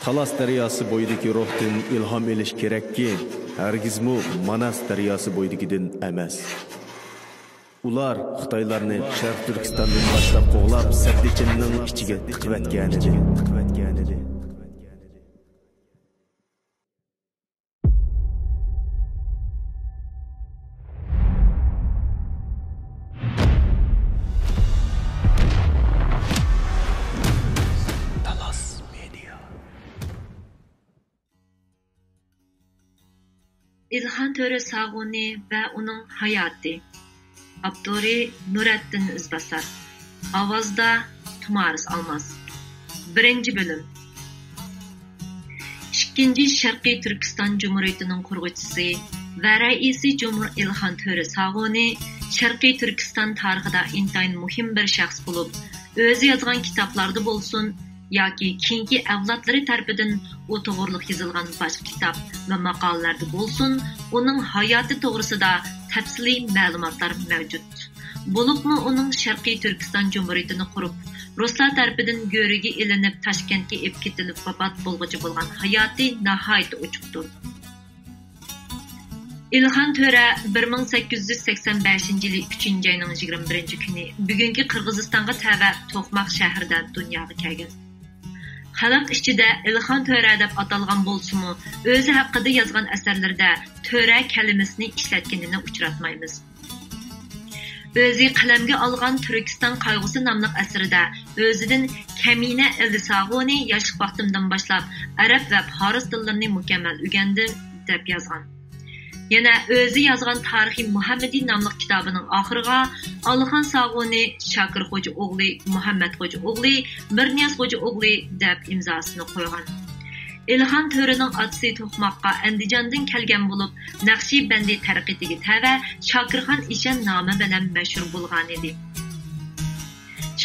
Talas daryosi bo'yidagi ruhdan ilhom elish kerakki, hargizmi Manas daryosi bo'yidagidan emas. Ular Xitoylarni Sharq Turkistondan boshlab qo'g'lab, Saddichinning ichiga tiqib edi. İlhan Töre Sağuni ve onun hayatı. Abduri Nurettin İzbasar. Avazda Tumaris Almaz. 1. bölüm. 2. Şarkı Türkistan Cumhuriyeti'nin kurgucusu ve reisi Cumhur İlhan Töre Sağuni Şarkı Türkistan tarixida intayın muhim bir şahs bulup, özü yazgan kitaplarda bolsun, yoki keyingi avlodlari tarafidan u to'g'riliq yozilgan boshqa kitob va maqolalarda bo'lsin, uning hayoti to'g'risida tafsiliy ma'lumotlar mavjud. Bo'libmi uning Sharqiy Turkiston Jumhuriyatini qurib, Ruslar tarafidan go'riga ilinib Toshkentga olib ketilib vafot bo'lg'uchi bo'lgan hayoti nihoyat ochiqdir. İlhan Töre 1885 yılı 3. ayının 21. günü bugünkü Qırğızistonga tava To'qmoq shahrida dunyoga kelgan. Xalq ichida İlhan Töre deb atalgan bo'lsa-mu, o'zi haqida yozgan asarlarda Töre kalimasini ishlatganini uchratmaymiz. O'zi qalamga olgan Turkiston qayg'usi nomli asarida o'zidan Kamina el-Sag'uni yoshlik vaqtimdan boshlab arab va faris tillarini mukammal o'rgandim deb yozgan. Yana o'zi yozgan Tarixi Muhammadiy nomli kitobining oxiriga Alixon Sag'uni Shakir Xo'ja o'g'li, Muhammad Xo'ja o'g'li, Mirniyaz Xo'ja o'g'li deb imzosini qo'ygan. İlhan Törening otasi To'qmoqqa Andijondan kelgan bo'lib, Naqshbandi tarqiqiga tava Shokirxon Eshon nomi bilan mashhur bo'lgan edi.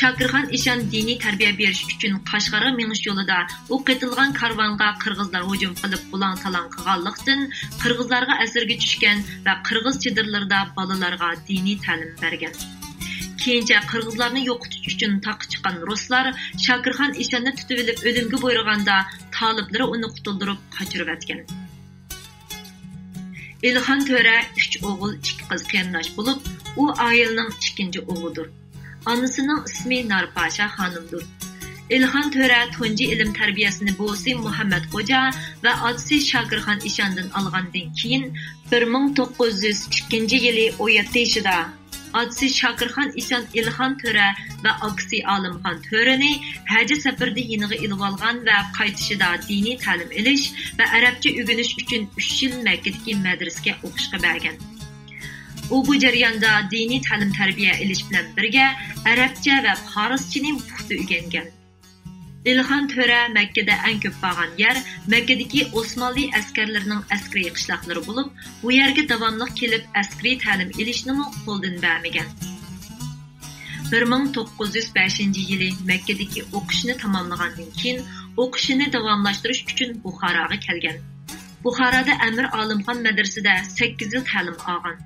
Shokirxon Eshon diniy tarbiya berish uchun Qashqarga minish yo'lida u qitilgan karvonga qirg'izlar hujum qilib bulang-talang qilganlikdan qirg'izlarga asirga tushgan va qirg'iz chidirlarida bolalarga diniy ta'lim bergan. Keyincha qirg'izlarni yo'qotish uchun taqqa chiqqan ruslar Shokirxon Eshonni tutib olib o'limga buyurganda taliblar uni qutuldirib qochirib etgan. İlhan Töre 3 o'g'il, 2 qiz qarindosh bo'lib, u oilaning 2-chi o'g'lidir. Anasının ismi Narpaşa Hanım'dır. İlhan Töre tunji ilim terbiyesini bo'si Muhammed Xo'ja ve otasi Shokirxon Eshondan olgandan keyin 1902 yılı 17 yaşida otasi Shokirxon Eshon İlhan Töre ve akisi Alimxon Töreni Hacı safarda yeniga ilib olgan ve qaytishida diniy ta'lim olish ve Arabcha o'rganish uchun 3 yil Makkadagi madrasaga o'qishga bergan. U bu jarayonda diniy ta'lim tarbiya ilish bilan birga arabcha va forischani puxta o'rgangan. İlhan Töre Makkada eng ko'p bo'lgan yer Makkadagi Osmonli askarlarining askariy qishloqlari bo'lib, bu yerga davomli kelib askariy ta'lim ilishni qo'ldan bermagan. 1905 yili Makkadagi o'qishni tamomlagandan keyin o'qishini davomlashtirish uchun Buxoroga kelgan. Buxoroda Amir Olimxon madrasasida 8 yil ta'lim olgan.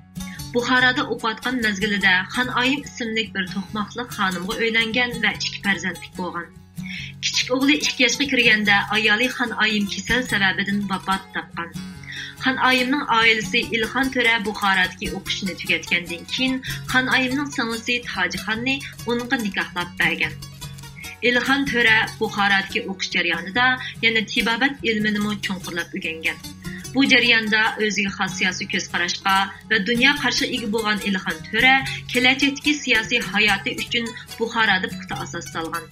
Buxoroda o'qiyotgan mezgilida Xon Oyim ismli bir to'qmoqliq xonimga uylangan va 2 farzandlik bo'lgan. Kichik o'g'li 2 yoshga kirganda ayoli Xon Oyim kasal sababidan vafot topgan. Xon Oyimning oilasi İlhan Töre Buxorodagi o'qishni tugatgandan keyin Xon Oyimning singlisi Tojixonni unga nikohlab bergan. İlhan Töre Buxorodagi o'qish jarayonida yana tibobat ilmini cho'nqurlab o'rgangan. Bu jarayonda o'ziga xos siyosiy ko'zqarashga va dunyo qarshi ega bo'lgan İlhan Töre kelajakdagi siyosiy hayoti uchun Buxoroda puxta asos solgan.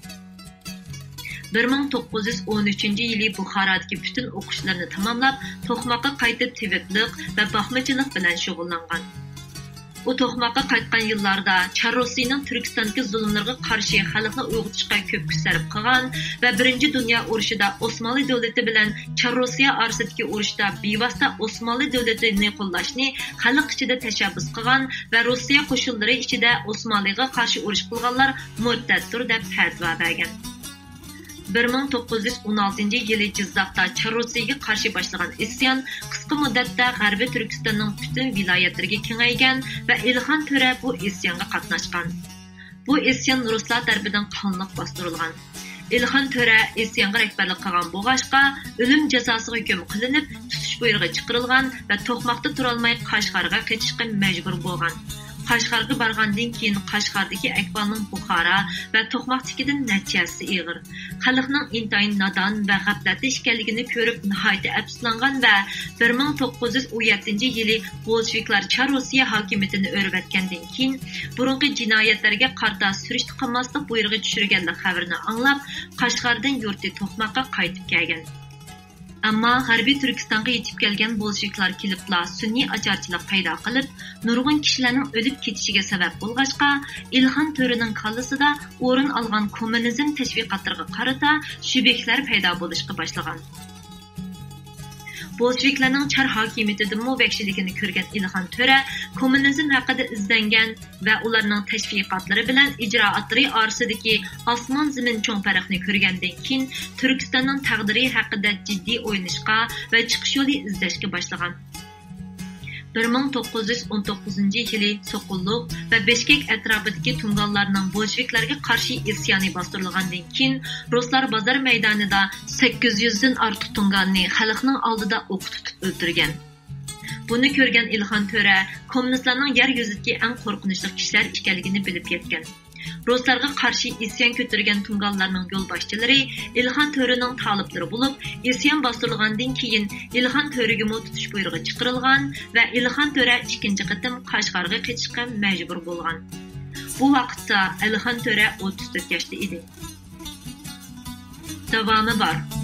1913 yili Buxorodagi butun o'qishlarini tamomlab, To'qmoqqa qaytib tabiblik va baxmachilik bilan shug'ullangan. U To'qmoqqa qaytgan yillarda Char Rossiyaning Turkistondagi zulmlarga qarshi xalqni uyg'otishga ko'p kuch sarf qilgan va 1-dunyo urushida Osmonli davlati bilan Char Rossiya orasidagi urushda bevosita Osmonli davlatini qo'llashni xalq ichida tashabbus qilgan va Rossiya qo'shinlari ichida Osmonliga qarshi urush qilganlar mu'taddir deb fatvo bergan. 1916 yılı Jizzaxda Char Rossiyaga qarshi boshlagan isyon qisqa muddatda G'arbiy Turkistonning butun viloyatlariga kengaygan va İlhan Töre bu isyonga qatnashgan. Bu isyon ruslar tarafidan qonliq bostirilgan. İlhan Töre isyanga rəhbərlik qilgan boğaşqa ölüm cəzasına hüküm qilinib, tutuş buyrığı çıqırılgan və Toqmaqda turalmay Qashqarga keçishqa məcbur bolgan. Qashqarga bargandan keyin Qashqardagi Akbalning Buxara va Toqmaqdagidan natijasi ig'ir. Xalqning intayin nadon va g'aflatda ekanligini ko'rib nihoyatda afsuslangan va 1917-yili Bolsheviklar Char Rossiya hokimiyatini o'rbatgandan keyin burunqi jinoyatlarga qarta surishti qilmaslik buyrug'i tushirganlik xabarini anglab, Qashqardan yurti Toqmaqqa qaytib kelgan. Ammo G'arbiy Turkistonga yetib kelgan bolsheviklar kelibla sunniy ajarchilik paydo qilib, nurg'un kishilarning o'lib ketishiga sabab bo'lg'achqa, İlhan Törening qallasida o'rin olgan kommunizm tashviqotlariga qarata shubhalar paydo bo'lishga boshlagan. Bolsheviklarning Char hokimiyatidagi vahshiyligini ko'rgan İlhan Töre kommunizm haqida izlangan va ularning tashviqotlari bilan ijroatlari orasidagi osmon zamin cho'ng farqni ko'rgandan keyin Turkistonning taqdiri haqida jiddiy o'ylashga va chiqish yo'li izlashga boshlagan. 1919-yili Soqulluq va Beshkek atrofidagi tunganlarning bolsheviklarga qarshi isyoni bostirilgandan keyin ruslar bozor maydonida 800 dan ortiq tunganni xalqning oldida o'q tutib o'ldirgan. Buni ko'rgan İlhan Töre kommunistlarning yer yuzidagi eng qo'rqinchli kishilar ekanligini bilib yetgan. Ruslarga qarshi isyon ko'targan tunganlarning yo'lboshchilari İlhan Törening taliblari bo'lib, isyon bostirilgandan keyin İlhan Töre'ga tutush buyrug'i chiqarilgan va İlhan Töre ikkinchi qatim Qashqarga ketishga majbur bo'lgan. Bu vaqtda İlhan Töre 34 yoshda edi. Davomi bor.